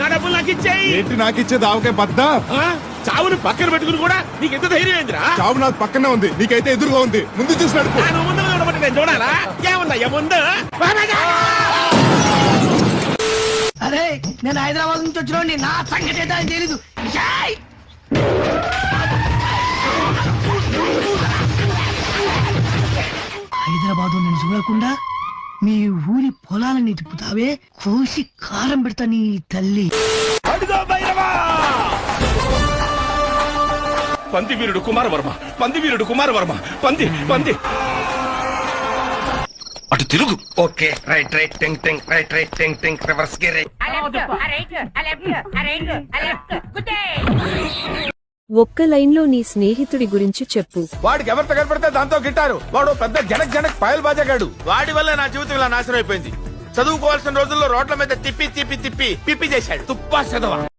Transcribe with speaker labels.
Speaker 1: నా డబ్బులు నాకు ఇచ్చేయి.
Speaker 2: ఏంటి నాకు ఇచ్చేది ఆవకే బద్ద?
Speaker 1: చావుని పక్కన పెట్టుకుని కూడా నీకు ఎంత ధైర్యం ఏందిరా?
Speaker 2: చావు నాకు పక్కనే ఉంది, నీకైతే ఎదురుగా ఉంది. ముందు చూసి నడుపు.
Speaker 1: నువ్వు ముందు చూడమంటే నేను చూడాలా? ఏముందయ్యా ముందు?
Speaker 3: అరే నేను హైదరాబాద్ నుంచి వచ్చిన నా సంగతి ఏంటో అని తెలీదు. హైదరాబాద్ నేను చూడకుండా మీ ఊరి పొలాలని తిప్పుతావే, కోసి కారం పెడతా నీ తల్లి.
Speaker 1: అడుగో భైరవా! పంది వీరుడు కుమారవర్మ, పంది వీరుడు కుమారవర్మ, పంది పంది.
Speaker 4: అటు తిరుగు.
Speaker 5: ఓకే రైట్ రైట్ టింగ్ టింగ్ రైట్ రైట్ టింగ్ టింగ్ రివర్స్ గేర్.
Speaker 6: ఒక్క లైన్లో నీ స్నేహితుడి గురించి చెప్పు.
Speaker 1: వాడికి ఎవరితో కనపడితే దాంతో గిట్టారు. వాడు పెద్ద జనక్ జనక్ పాయల్ బాజాగాడు. వాడి వల్ల నా జీవితం ఇలా నాశనం అయిపోయింది. చదువుకోవాల్సిన రోజుల్లో రోడ్ల మీద తిప్పి తిప్పి తిప్పి పిప్పి చేశాడు. తుప్పా చదవ.